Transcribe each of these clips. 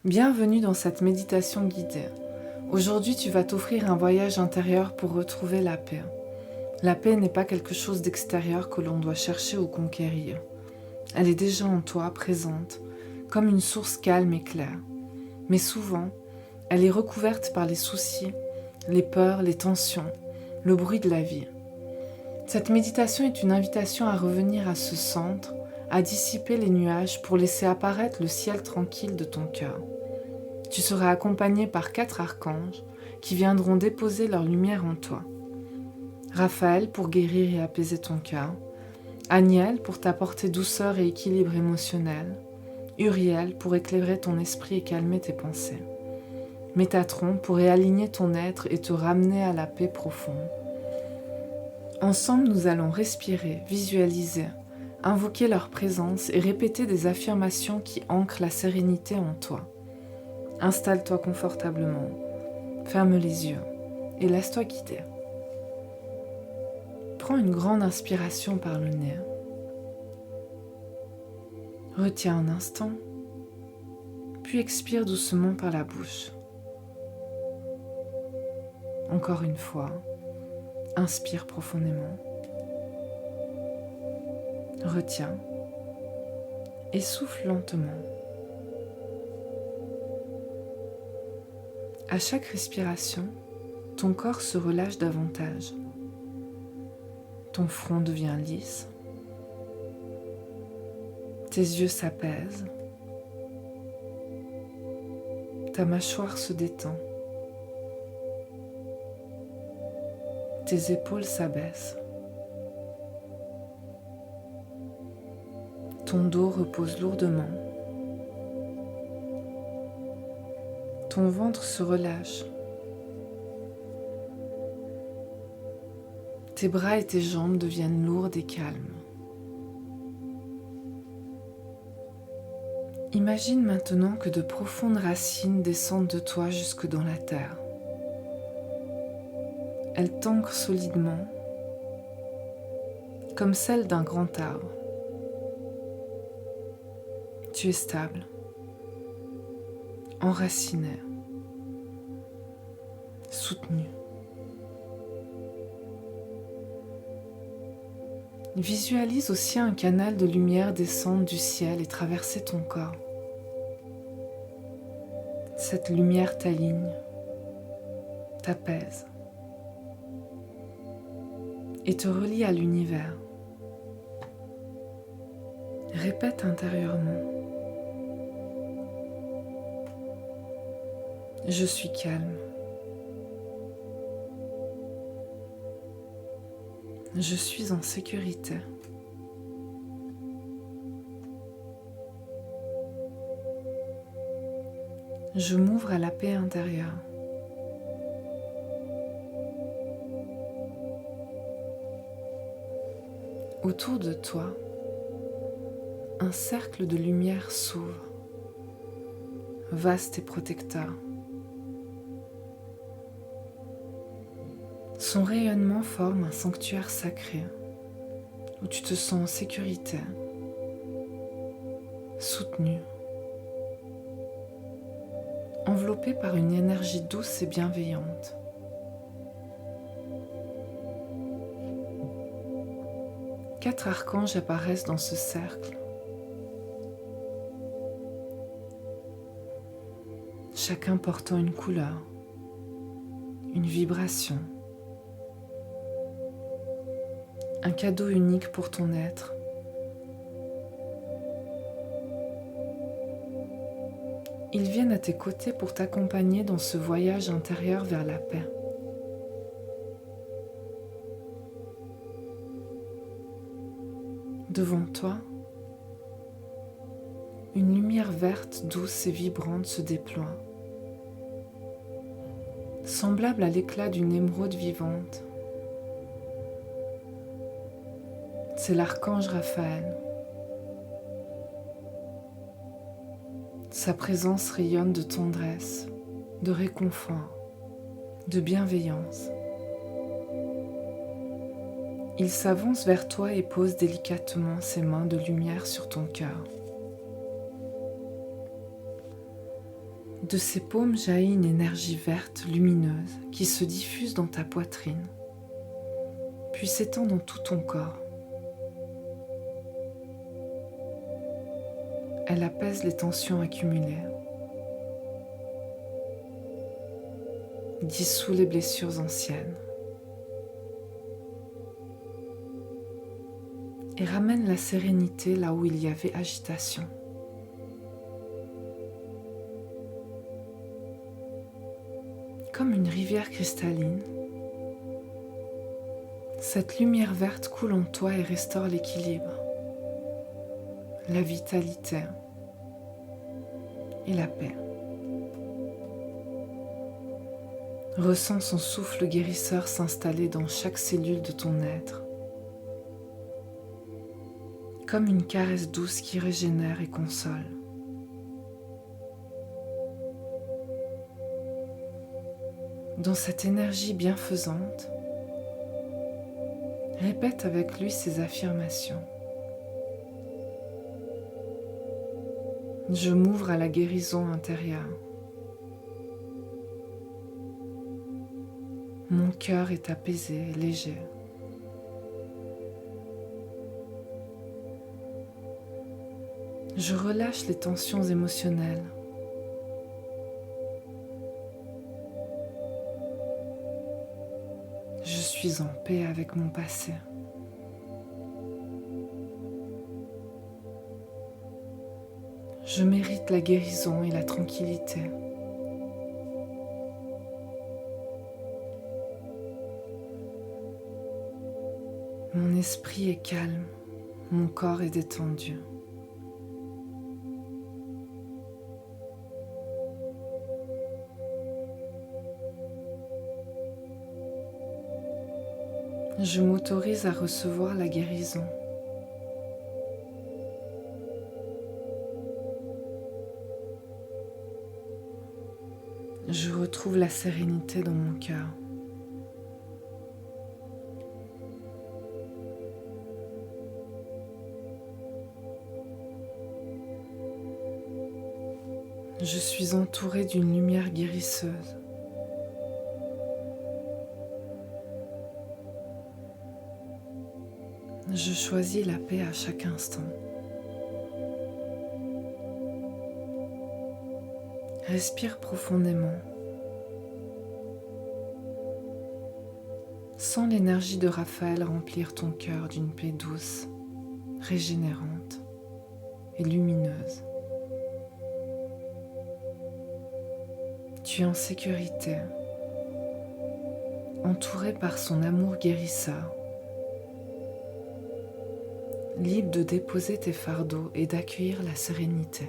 Bienvenue dans cette méditation guidée. Aujourd'hui, tu vas t'offrir un voyage intérieur pour retrouver la paix. La paix n'est pas quelque chose d'extérieur que l'on doit chercher ou conquérir. Elle est déjà en toi, présente, comme une source calme et claire. Mais souvent, elle est recouverte par les soucis, les peurs, les tensions, le bruit de la vie. Cette méditation est une invitation à revenir à ce centre, à dissiper les nuages pour laisser apparaître le ciel tranquille de ton cœur. Tu seras accompagné par 4 archanges qui viendront déposer leur lumière en toi. Raphaël pour guérir et apaiser ton cœur, Aniel pour t'apporter douceur et équilibre émotionnel, Uriel pour éclairer ton esprit et calmer tes pensées, Métatron pour réaligner ton être et te ramener à la paix profonde. Ensemble, nous allons respirer, visualiser, invoquer leur présence et répéter des affirmations qui ancrent la sérénité en toi. Installe-toi confortablement, ferme les yeux et laisse-toi guider. Prends une grande inspiration par le nez. Retiens un instant, puis expire doucement par la bouche. Encore une fois, inspire profondément. Retiens et souffle lentement. À chaque respiration, ton corps se relâche davantage. Ton front devient lisse. Tes yeux s'apaisent. Ta mâchoire se détend. Tes épaules s'abaissent. Ton dos repose lourdement. Ton ventre se relâche. Tes bras et tes jambes deviennent lourdes et calmes. Imagine maintenant que de profondes racines descendent de toi jusque dans la terre. Elles t'ancrent solidement, comme celles d'un grand arbre. Tu es stable, enraciné, soutenu. Visualise aussi un canal de lumière descendre du ciel et traverser ton corps. Cette lumière t'aligne, t'apaise et te relie à l'univers. Répète intérieurement. Je suis calme. Je suis en sécurité. Je m'ouvre à la paix intérieure. Autour de toi, un cercle de lumière s'ouvre, vaste et protecteur. Son rayonnement forme un sanctuaire sacré où tu te sens en sécurité, soutenu, enveloppé par une énergie douce et bienveillante. Quatre archanges apparaissent dans ce cercle. Chacun portant une couleur, une vibration, un cadeau unique pour ton être. Ils viennent à tes côtés pour t'accompagner dans ce voyage intérieur vers la paix. Devant toi, une lumière verte, douce et vibrante se déploie, semblable à l'éclat d'une émeraude vivante. C'est l'archange Raphaël. Sa présence rayonne de tendresse, de réconfort, de bienveillance. Il s'avance vers toi et pose délicatement ses mains de lumière sur ton cœur. De ses paumes jaillit une énergie verte lumineuse qui se diffuse dans ta poitrine, puis s'étend dans tout ton corps. Elle apaise les tensions accumulées, dissout les blessures anciennes et ramène la sérénité là où il y avait agitation. Comme une rivière cristalline, cette lumière verte coule en toi et restaure l'équilibre, la vitalité et la paix. Ressens son souffle guérisseur s'installer dans chaque cellule de ton être, comme une caresse douce qui régénère et console. Dans cette énergie bienfaisante, répète avec lui ces affirmations. Je m'ouvre à la guérison intérieure. Mon cœur est apaisé et léger. Je relâche les tensions émotionnelles. Je suis en paix avec mon passé. Je mérite la guérison et la tranquillité. Mon esprit est calme, mon corps est détendu. Je m'autorise à recevoir la guérison. Je retrouve la sérénité dans mon cœur. Je suis entourée d'une lumière guérisseuse. Je choisis la paix à chaque instant. Respire profondément. Sens l'énergie de Raphaël remplir ton cœur d'une paix douce, régénérante et lumineuse. Tu es en sécurité, entouré par son amour guérisseur, libre de déposer tes fardeaux et d'accueillir la sérénité.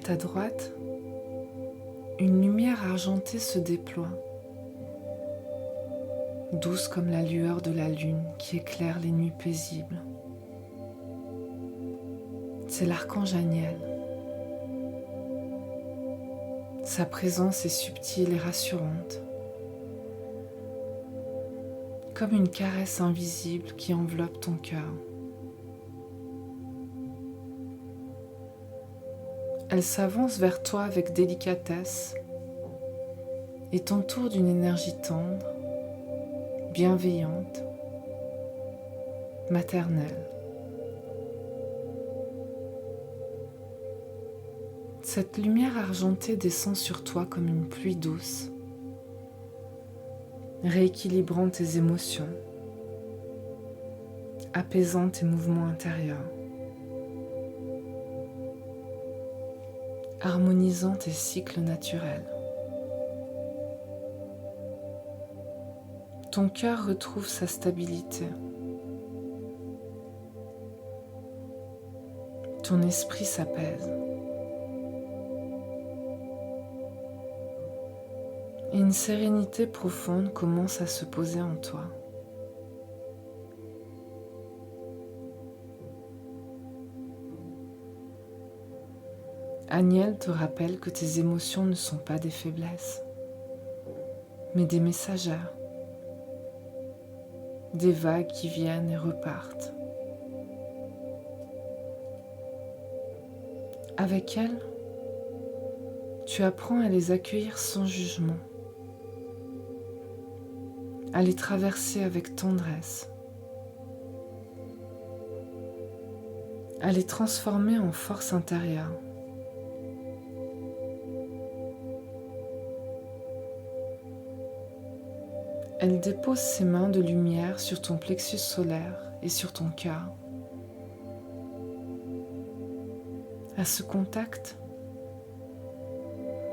ta droite, une lumière argentée se déploie, douce comme la lueur de la lune qui éclaire les nuits paisibles. C'est l'archange Aniel. Sa présence est subtile et rassurante, comme une caresse invisible qui enveloppe ton cœur. Elle s'avance vers toi avec délicatesse et t'entoure d'une énergie tendre, bienveillante, maternelle. Cette lumière argentée descend sur toi comme une pluie douce, rééquilibrant tes émotions, apaisant tes mouvements intérieurs, harmonisant tes cycles naturels. Ton cœur retrouve sa stabilité. Ton esprit s'apaise. Et une sérénité profonde commence à se poser en toi. Aniel te rappelle que tes émotions ne sont pas des faiblesses, mais des messagères, des vagues qui viennent et repartent. Avec elles, tu apprends à les accueillir sans jugement, à les traverser avec tendresse, à les transformer en force intérieure. Elle dépose ses mains de lumière sur ton plexus solaire et sur ton cœur. À ce contact,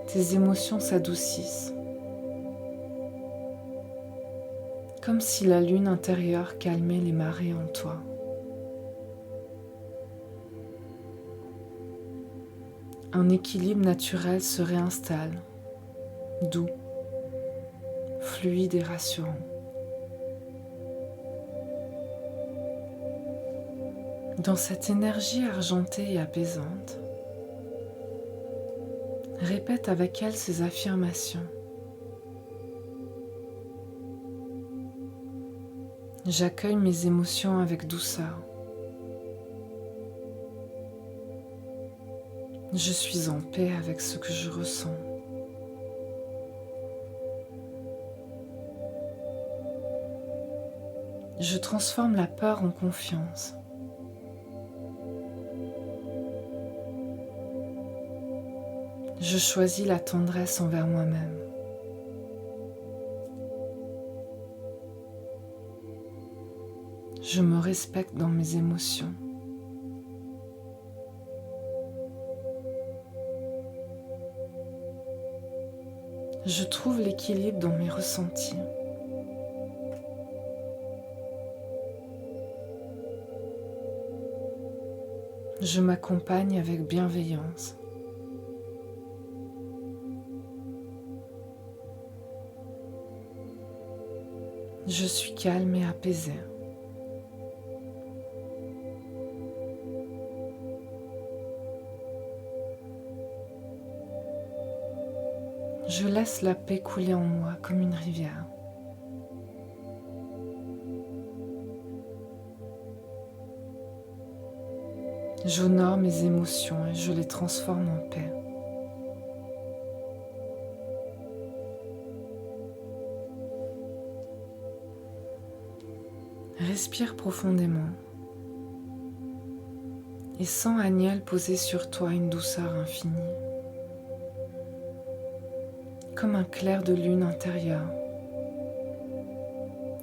tes émotions s'adoucissent, comme si la lune intérieure calmait les marées en toi. Un équilibre naturel se réinstalle, doux, fluide et rassurant. Dans cette énergie argentée et apaisante, répète avec elle ces affirmations. J'accueille mes émotions avec douceur. Je suis en paix avec ce que je ressens. Je transforme la peur en confiance. Je choisis la tendresse envers moi-même. Je me respecte dans mes émotions. Je trouve l'équilibre dans mes ressentis. Je m'accompagne avec bienveillance. Je suis calme et apaisée. Je laisse la paix couler en moi comme une rivière. J'honore mes émotions et je les transforme en paix. Respire profondément et sens Aniel poser sur toi une douceur infinie, comme un clair de lune intérieur.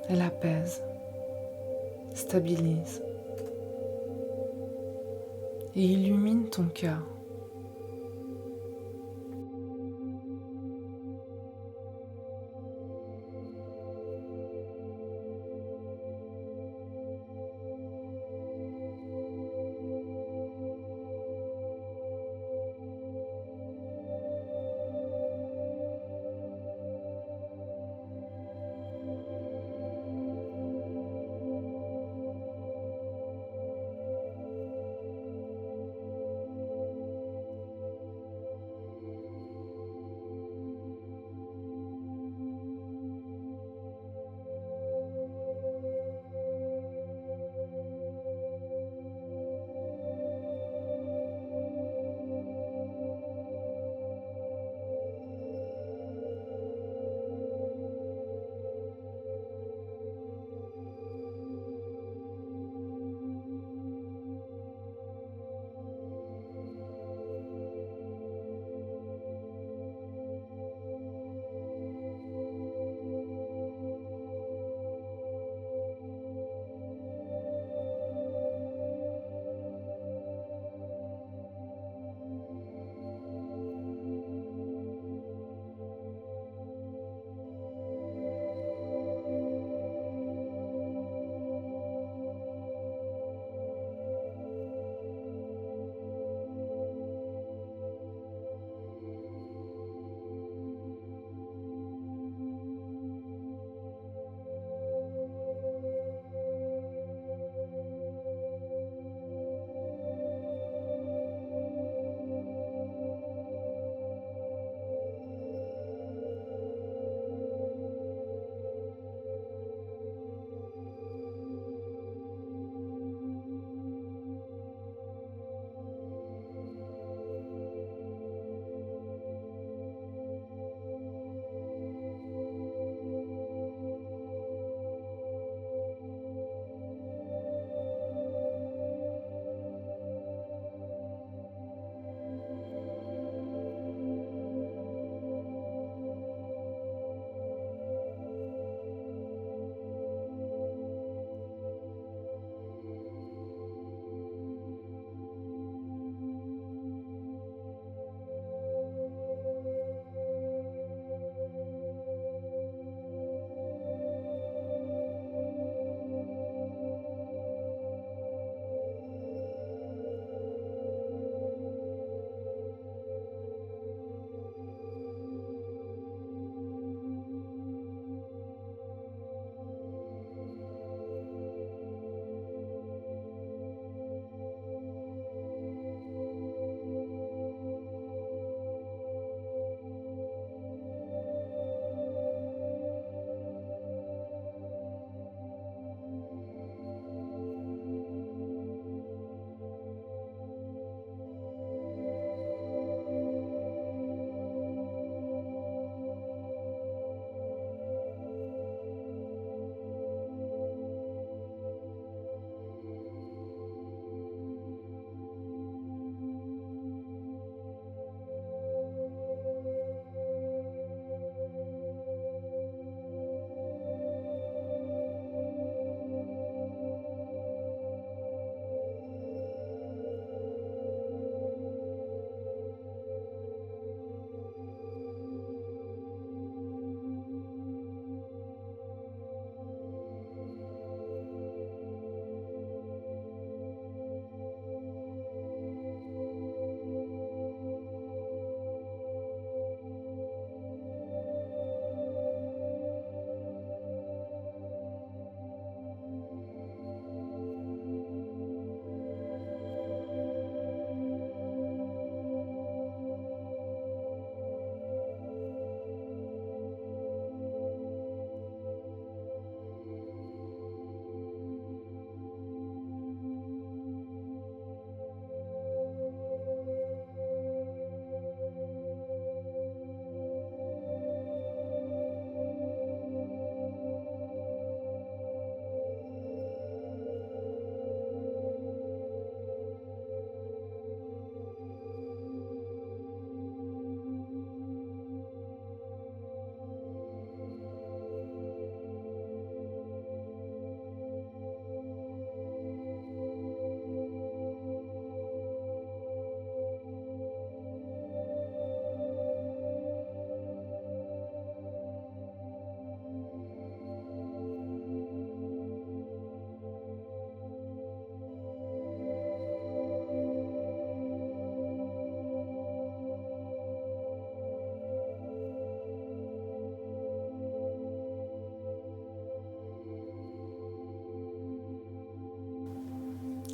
Elle apaise, stabilise et illumine ton cœur.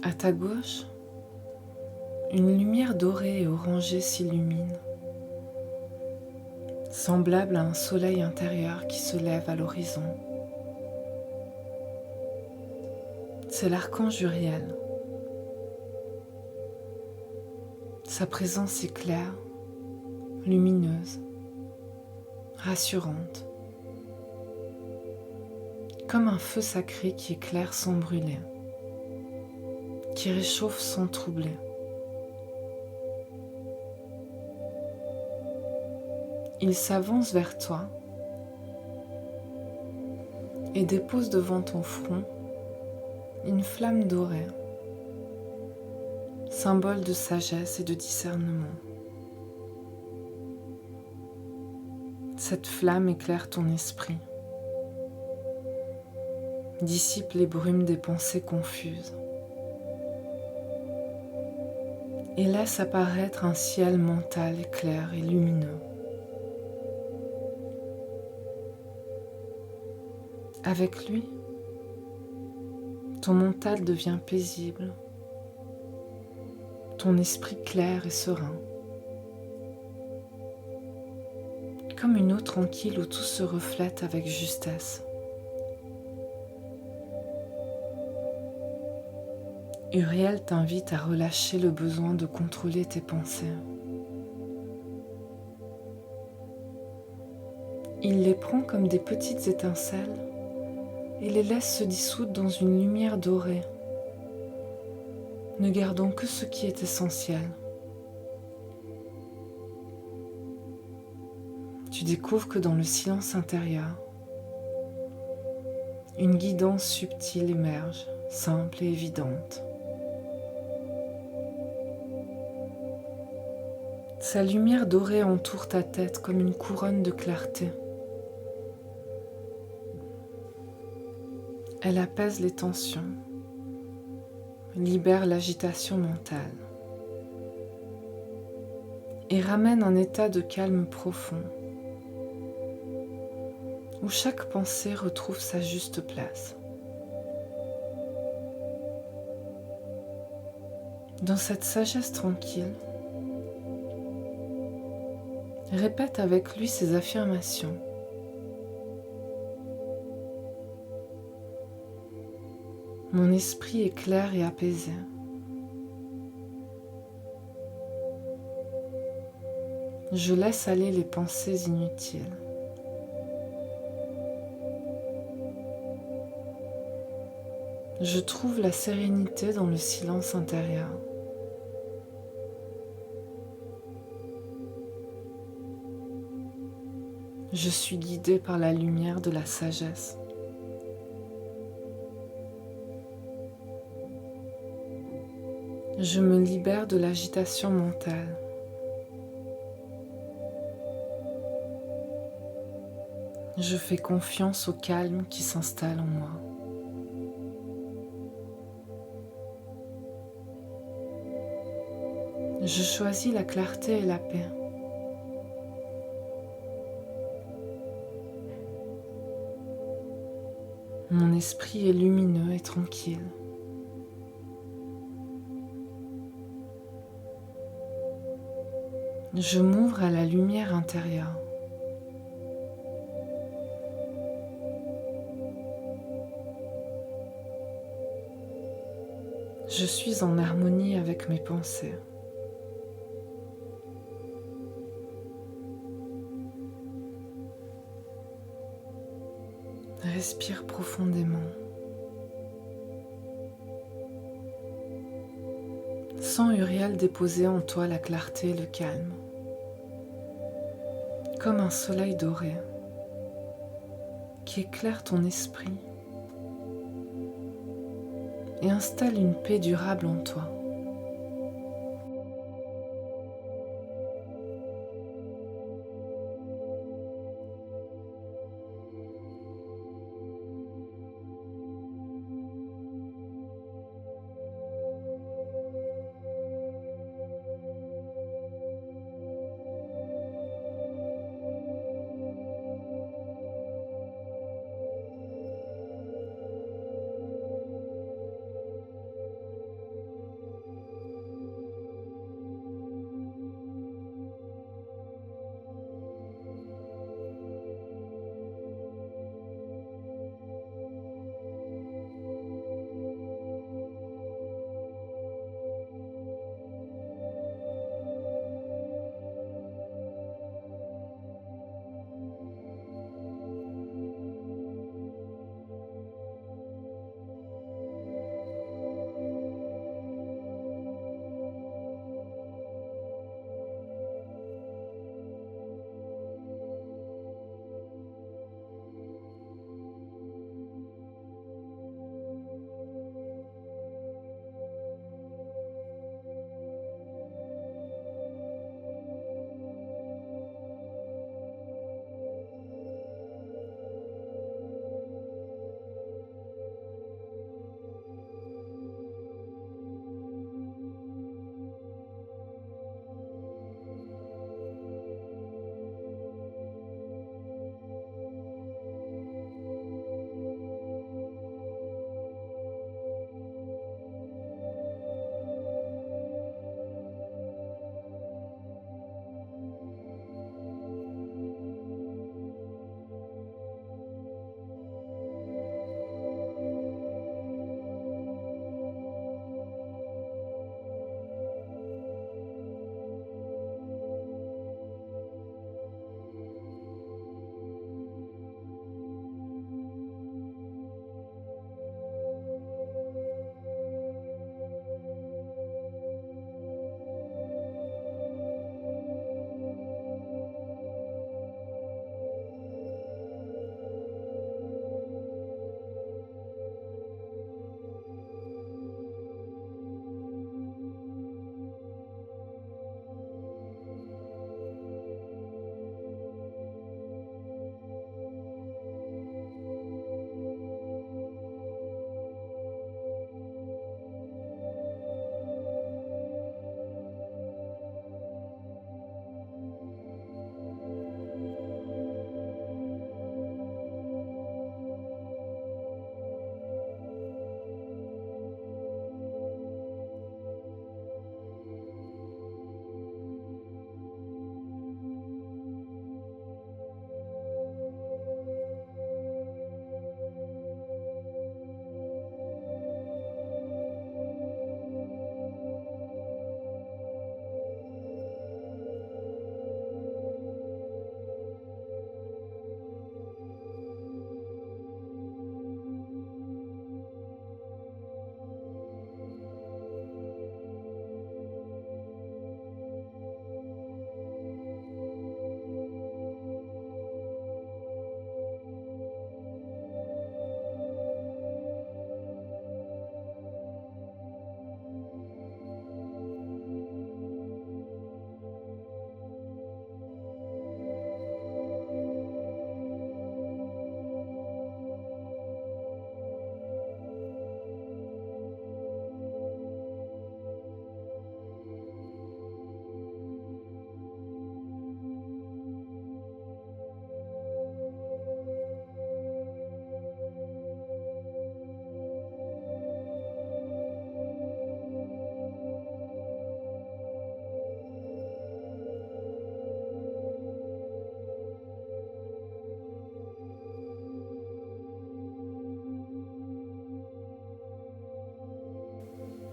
À ta gauche, une lumière dorée et orangée s'illumine, semblable à un soleil intérieur qui se lève à l'horizon. C'est l'archange Uriel. Sa présence est claire, lumineuse, rassurante, comme un feu sacré qui éclaire sans brûler, qui réchauffe sans troubler. Il s'avance vers toi et dépose devant ton front une flamme dorée, symbole de sagesse et de discernement. Cette flamme éclaire ton esprit, dissipe les brumes des pensées confuses et laisse apparaître un ciel mental clair et lumineux. Avec lui, ton mental devient paisible, ton esprit clair et serein, comme une eau tranquille où tout se reflète avec justesse. Uriel t'invite à relâcher le besoin de contrôler tes pensées. Il les prend comme des petites étincelles et les laisse se dissoudre dans une lumière dorée, ne gardant que ce qui est essentiel. Tu découvres que dans le silence intérieur, une guidance subtile émerge, simple et évidente. Sa lumière dorée entoure ta tête comme une couronne de clarté. Elle apaise les tensions, libère l'agitation mentale et ramène un état de calme profond où chaque pensée retrouve sa juste place. Dans cette sagesse tranquille, répète avec lui ces affirmations. Mon esprit est clair et apaisé. Je laisse aller les pensées inutiles. Je trouve la sérénité dans le silence intérieur. Je suis guidé par la lumière de la sagesse. Je me libère de l'agitation mentale. Je fais confiance au calme qui s'installe en moi. Je choisis la clarté et la paix. Mon esprit est lumineux et tranquille. Je m'ouvre à la lumière intérieure. Je suis en harmonie avec mes pensées. Respire profondément. Sens Uriel déposer en toi la clarté et le calme, comme un soleil doré qui éclaire ton esprit et installe une paix durable en toi.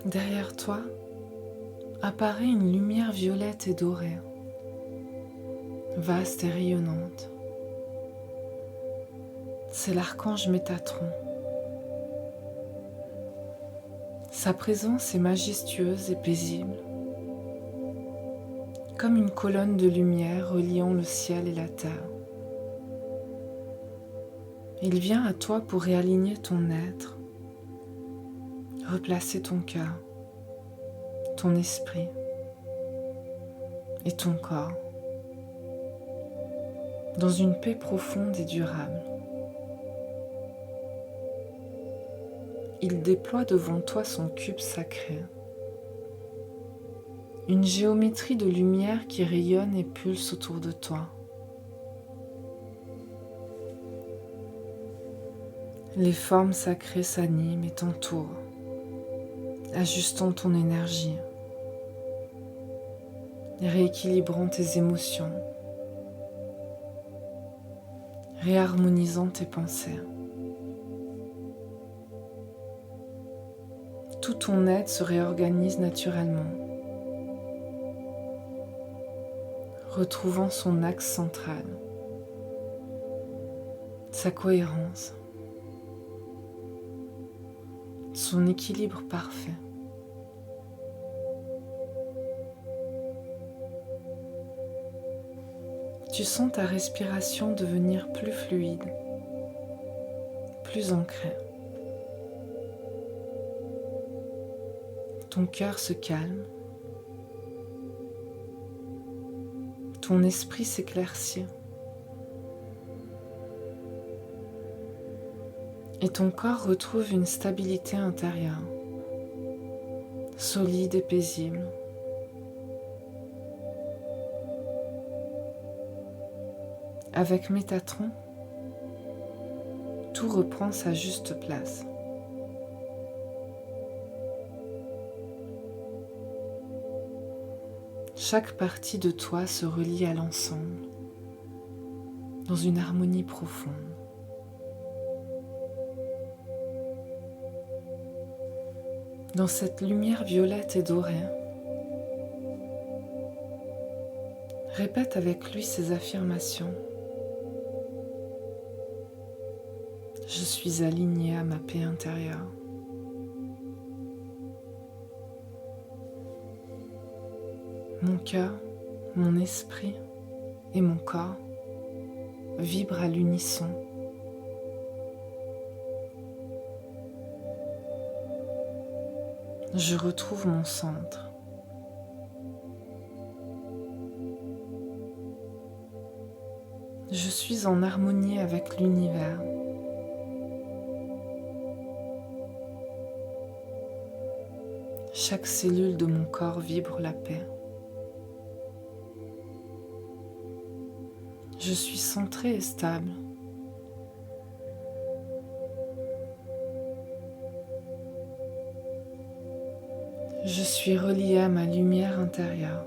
Derrière toi apparaît une lumière violette et dorée, vaste et rayonnante. C'est l'archange Métatron. Sa présence est majestueuse et paisible, comme une colonne de lumière reliant le ciel et la terre. Il vient à toi pour réaligner ton être, replacer ton cœur, ton esprit et ton corps dans une paix profonde et durable. Il déploie devant toi son cube sacré, une géométrie de lumière qui rayonne et pulse autour de toi. Les formes sacrées s'animent et t'entourent, ajustant ton énergie, rééquilibrant tes émotions, réharmonisant tes pensées. Tout ton être se réorganise naturellement, retrouvant son axe central, sa cohérence, son équilibre parfait. Tu sens ta respiration devenir plus fluide, plus ancrée. Ton cœur se calme, ton esprit s'éclaircit et ton corps retrouve une stabilité intérieure, solide et paisible. Avec Métatron, tout reprend sa juste place. Chaque partie de toi se relie à l'ensemble, dans une harmonie profonde. Dans cette lumière violette et dorée, répète avec lui ces affirmations. Je suis aligné à ma paix intérieure. Mon cœur, mon esprit et mon corps vibrent à l'unisson. Je retrouve mon centre. Je suis en harmonie avec l'univers. Chaque cellule de mon corps vibre la paix. Je suis centré et stable. Je suis relié à ma lumière intérieure.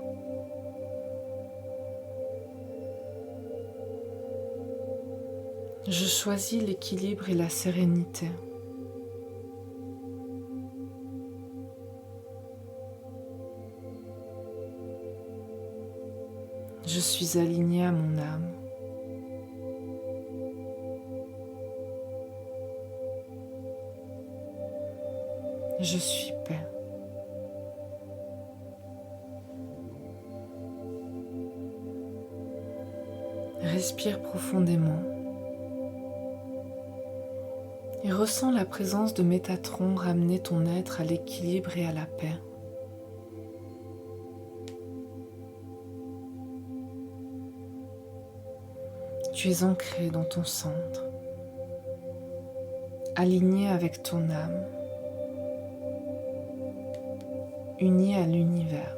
Je choisis l'équilibre et la sérénité. Je suis aligné à mon âme. Je suis paix. Respire profondément et ressens la présence de Métatron ramener ton être à l'équilibre et à la paix. Tu es ancré dans ton centre, aligné avec ton âme, uni à l'univers.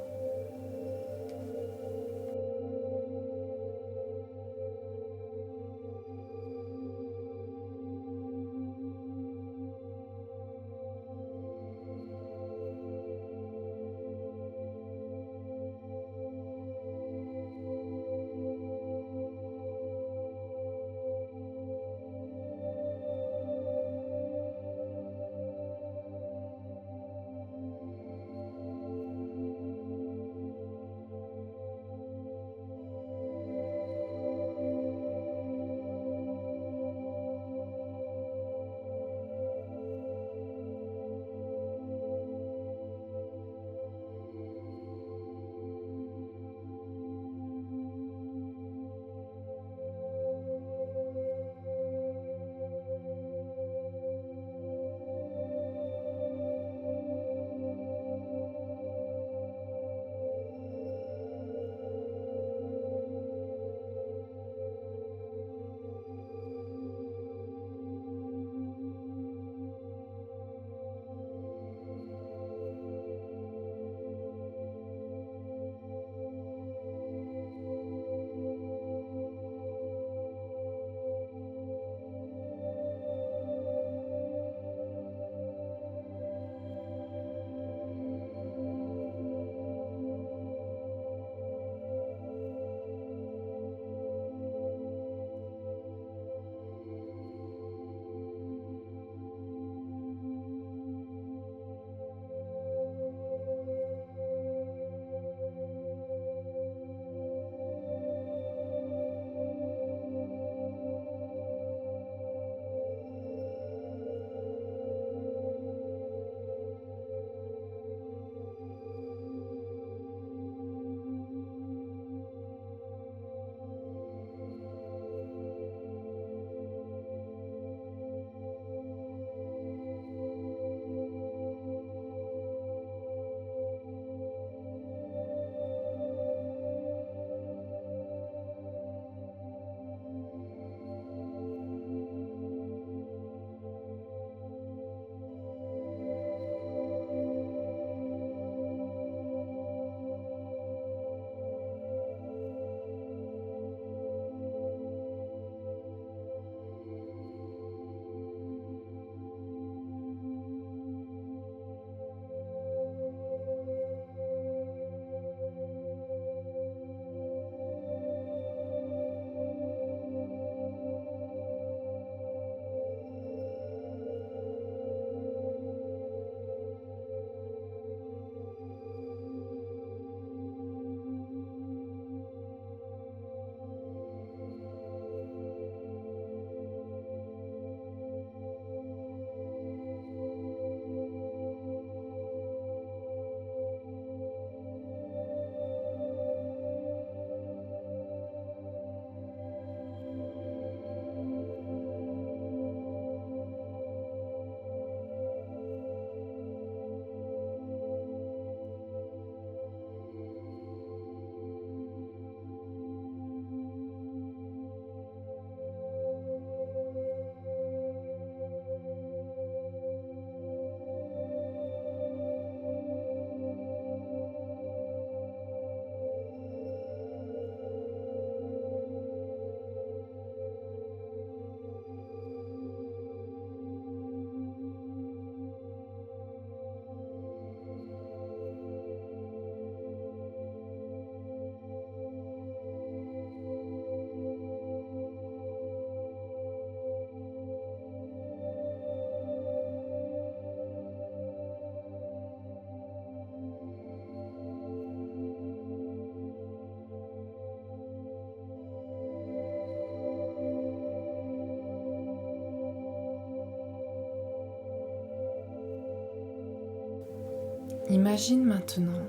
Imagine maintenant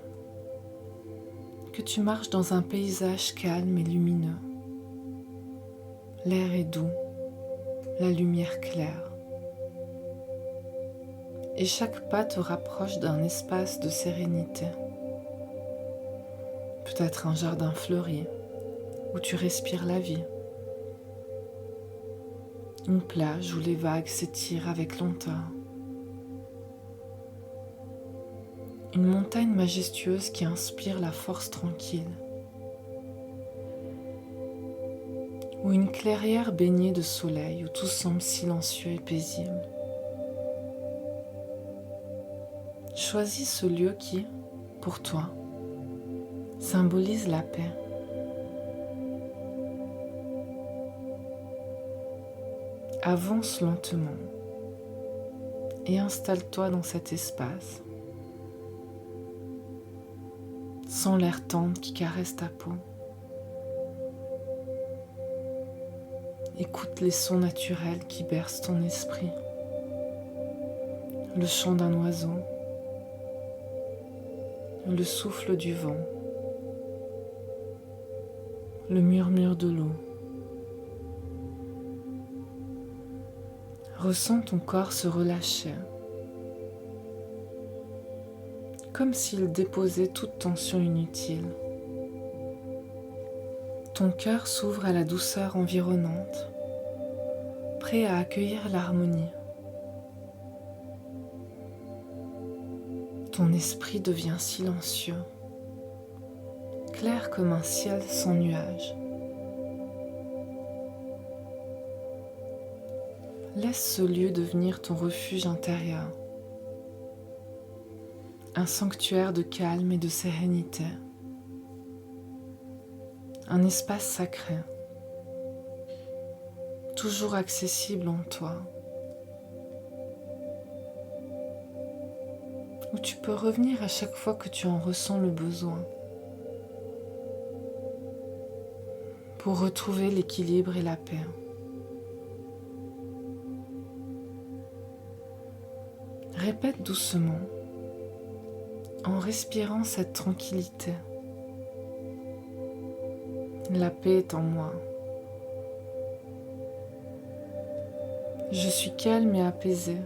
que tu marches dans un paysage calme et lumineux. L'air est doux, la lumière claire. Et chaque pas te rapproche d'un espace de sérénité. Peut-être un jardin fleuri où tu respires la vie. Une plage où les vagues s'étirent avec lenteur. Une montagne majestueuse qui inspire la force tranquille. Ou une clairière baignée de soleil où tout semble silencieux et paisible. Choisis ce lieu qui, pour toi, symbolise la paix. Avance lentement et installe-toi dans cet espace. Sens l'air tendre qui caresse ta peau. Écoute les sons naturels qui bercent ton esprit. Le chant d'un oiseau, le souffle du vent, le murmure de l'eau. Ressens ton corps se relâcher, comme s'il déposait toute tension inutile. Ton cœur s'ouvre à la douceur environnante, prêt à accueillir l'harmonie. Ton esprit devient silencieux, clair comme un ciel sans nuages. Laisse ce lieu devenir ton refuge intérieur, un sanctuaire de calme et de sérénité, un espace sacré, toujours accessible en toi, où tu peux revenir à chaque fois que tu en ressens le besoin, pour retrouver l'équilibre et la paix. Répète doucement, en respirant cette tranquillité. La paix est en moi. Je suis calme et apaisée.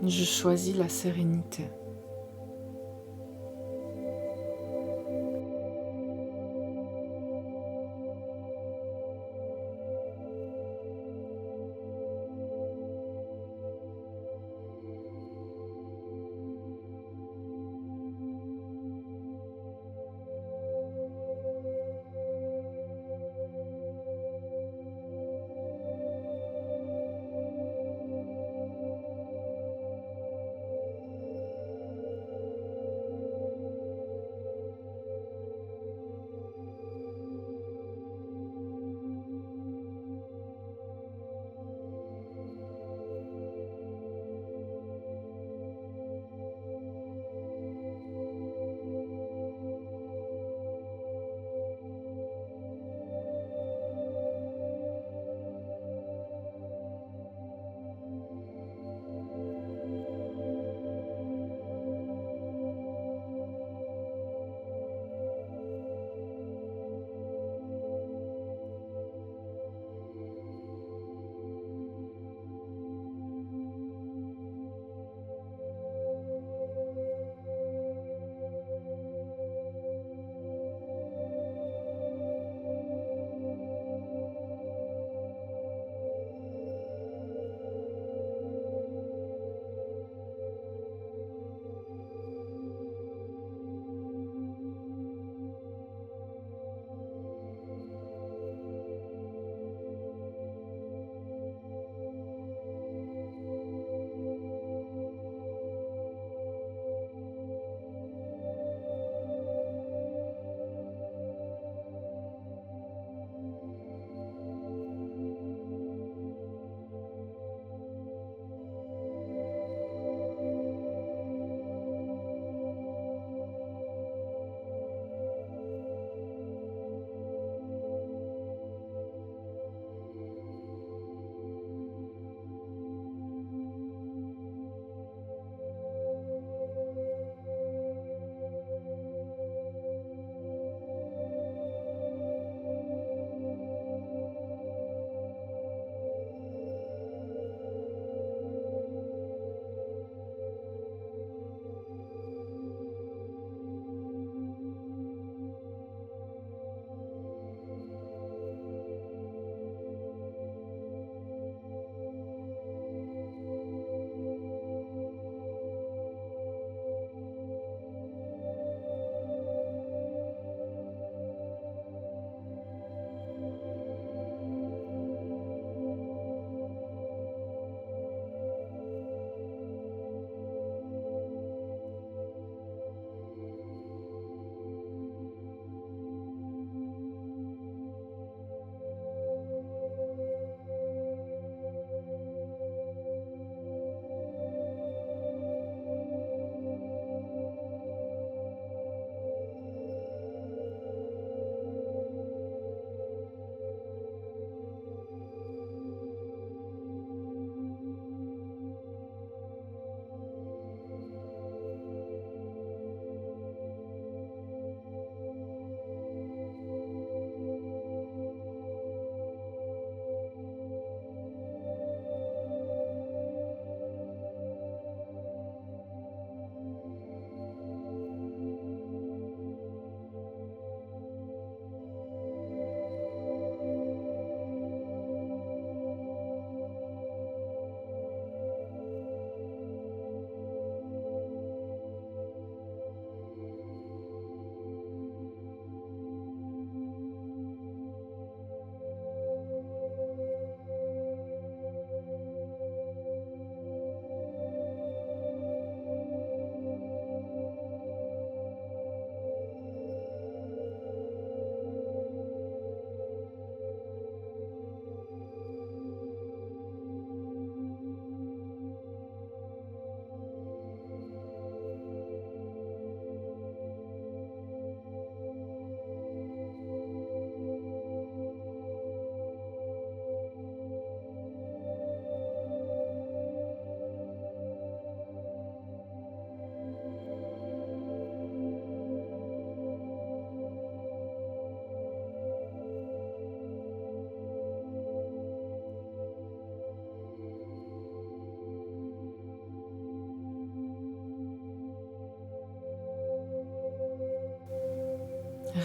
Je choisis la sérénité.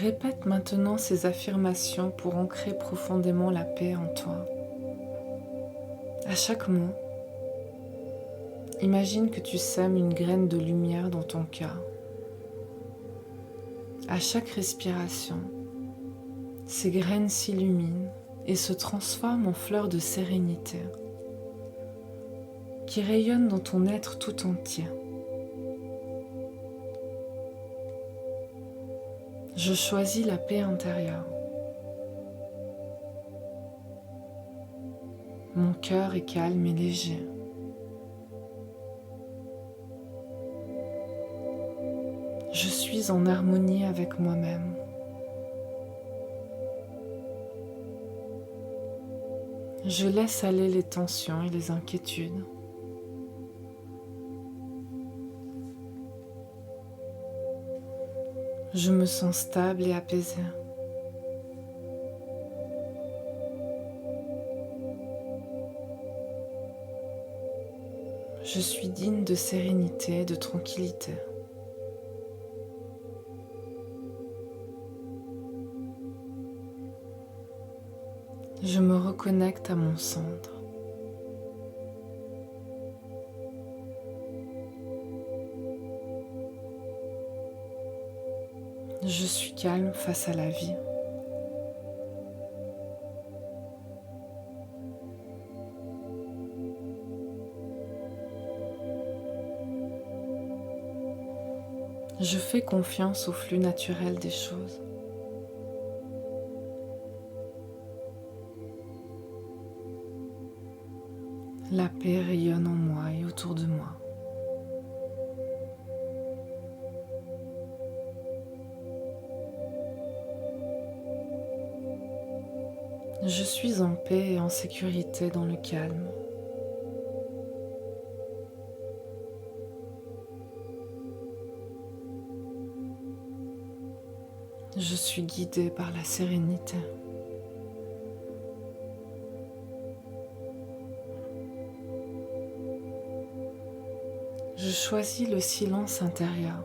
Répète maintenant ces affirmations pour ancrer profondément la paix en toi. À chaque mot, imagine que tu sèmes une graine de lumière dans ton cœur. À chaque respiration, ces graines s'illuminent et se transforment en fleurs de sérénité qui rayonnent dans ton être tout entier. Je choisis la paix intérieure. Mon cœur est calme et léger. Je suis en harmonie avec moi-même. Je laisse aller les tensions et les inquiétudes. Je me sens stable et apaisée. Je suis digne de sérénité et de tranquillité. Je me reconnecte à mon centre. Je suis calme face à la vie. Je fais confiance au flux naturel des choses. La paix rayonne en moi et autour de moi. Je suis en paix et en sécurité dans le calme. Je suis guidée par la sérénité. Je choisis le silence intérieur.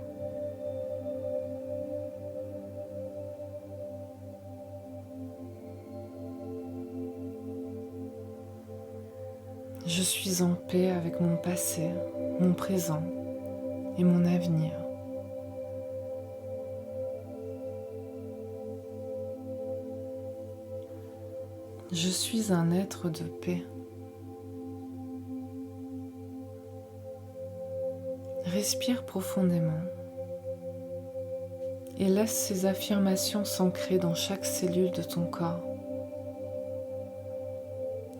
Je suis en paix avec mon passé, mon présent et mon avenir. Je suis un être de paix. Respire profondément et laisse ces affirmations s'ancrer dans chaque cellule de ton corps.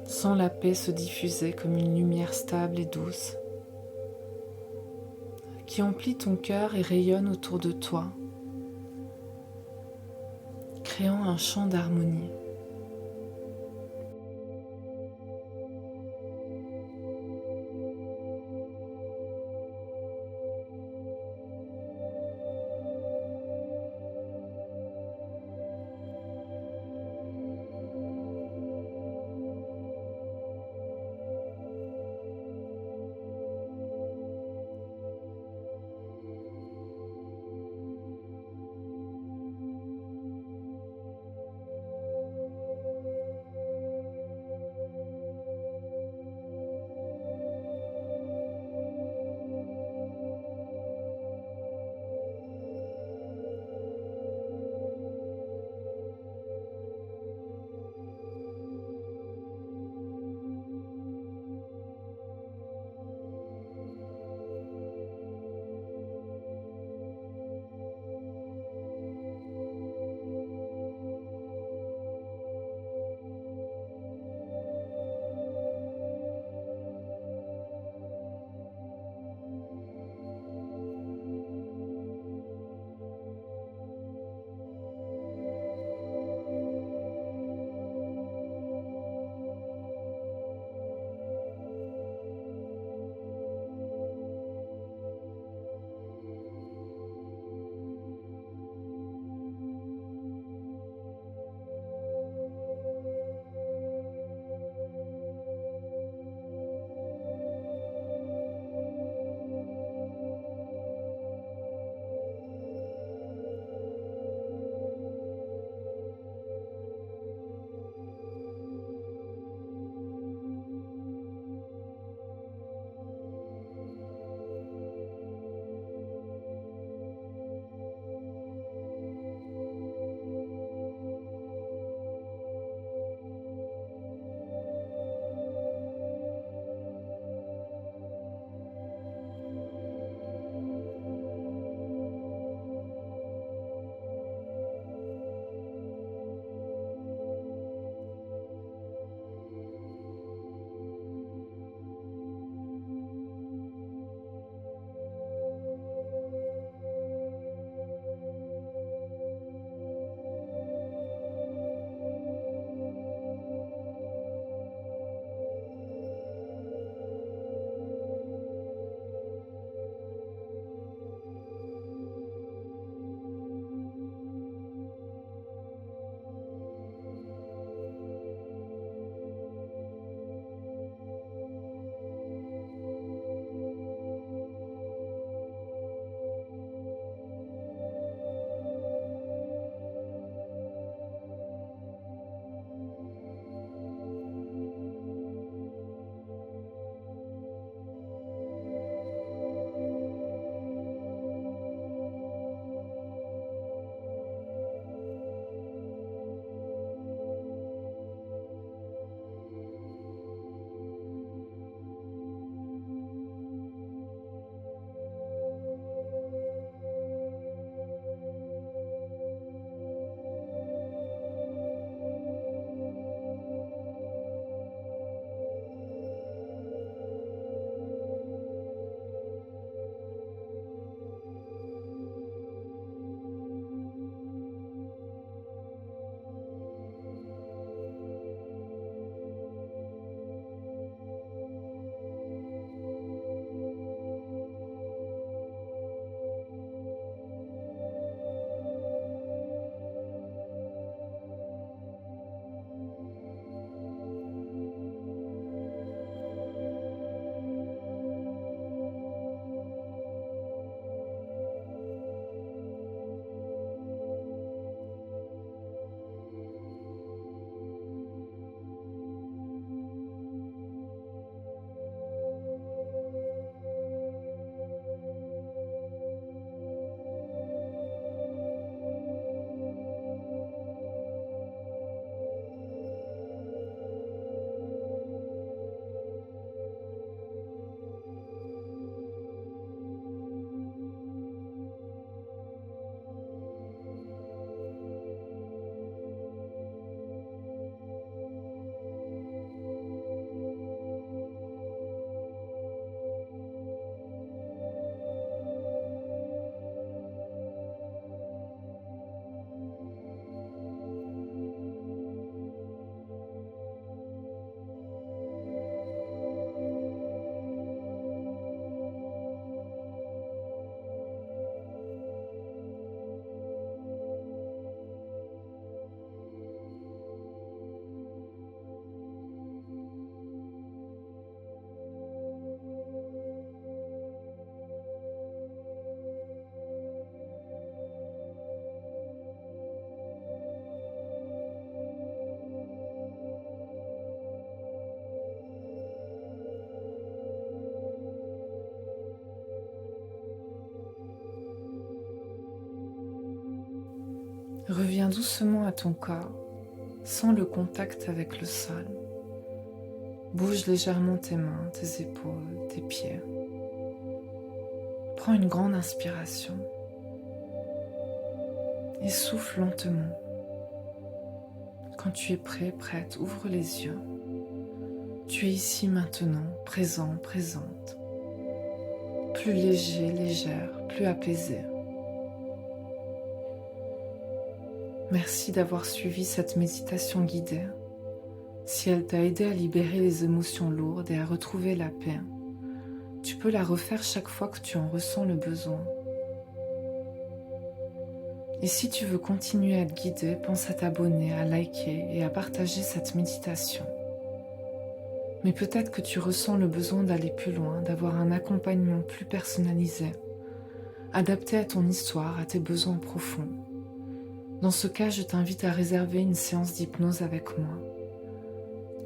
Sens la paix se diffuser comme une lumière stable et douce qui emplit ton cœur et rayonne autour de toi, créant un champ d'harmonie. Reviens doucement à ton corps, sans le contact avec le sol. Bouge légèrement tes mains, tes épaules, tes pieds. Prends une grande inspiration et souffle lentement. Quand tu es prêt, prête, ouvre les yeux. Tu es ici maintenant, présent, présente. Plus léger, légère, plus apaisé. Merci d'avoir suivi cette méditation guidée. Si elle t'a aidé à libérer les émotions lourdes et à retrouver la paix, tu peux la refaire chaque fois que tu en ressens le besoin. Et si tu veux continuer à être guidé, pense à t'abonner, à liker et à partager cette méditation. Mais peut-être que tu ressens le besoin d'aller plus loin, d'avoir un accompagnement plus personnalisé, adapté à ton histoire, à tes besoins profonds. Dans ce cas, je t'invite à réserver une séance d'hypnose avec moi.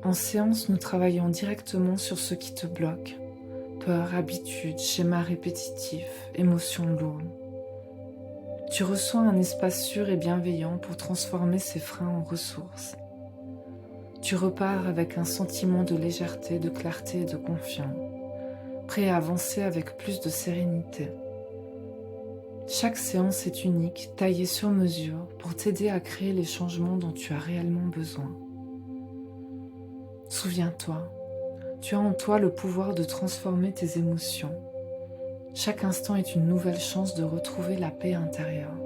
En séance, nous travaillons directement sur ce qui te bloque. Peur, habitude, schéma répétitif, émotions lourdes. Tu reçois un espace sûr et bienveillant pour transformer ces freins en ressources. Tu repars avec un sentiment de légèreté, de clarté et de confiance, prêt à avancer avec plus de sérénité. Chaque séance est unique, taillée sur mesure pour t'aider à créer les changements dont tu as réellement besoin. Souviens-toi, tu as en toi le pouvoir de transformer tes émotions. Chaque instant est une nouvelle chance de retrouver la paix intérieure.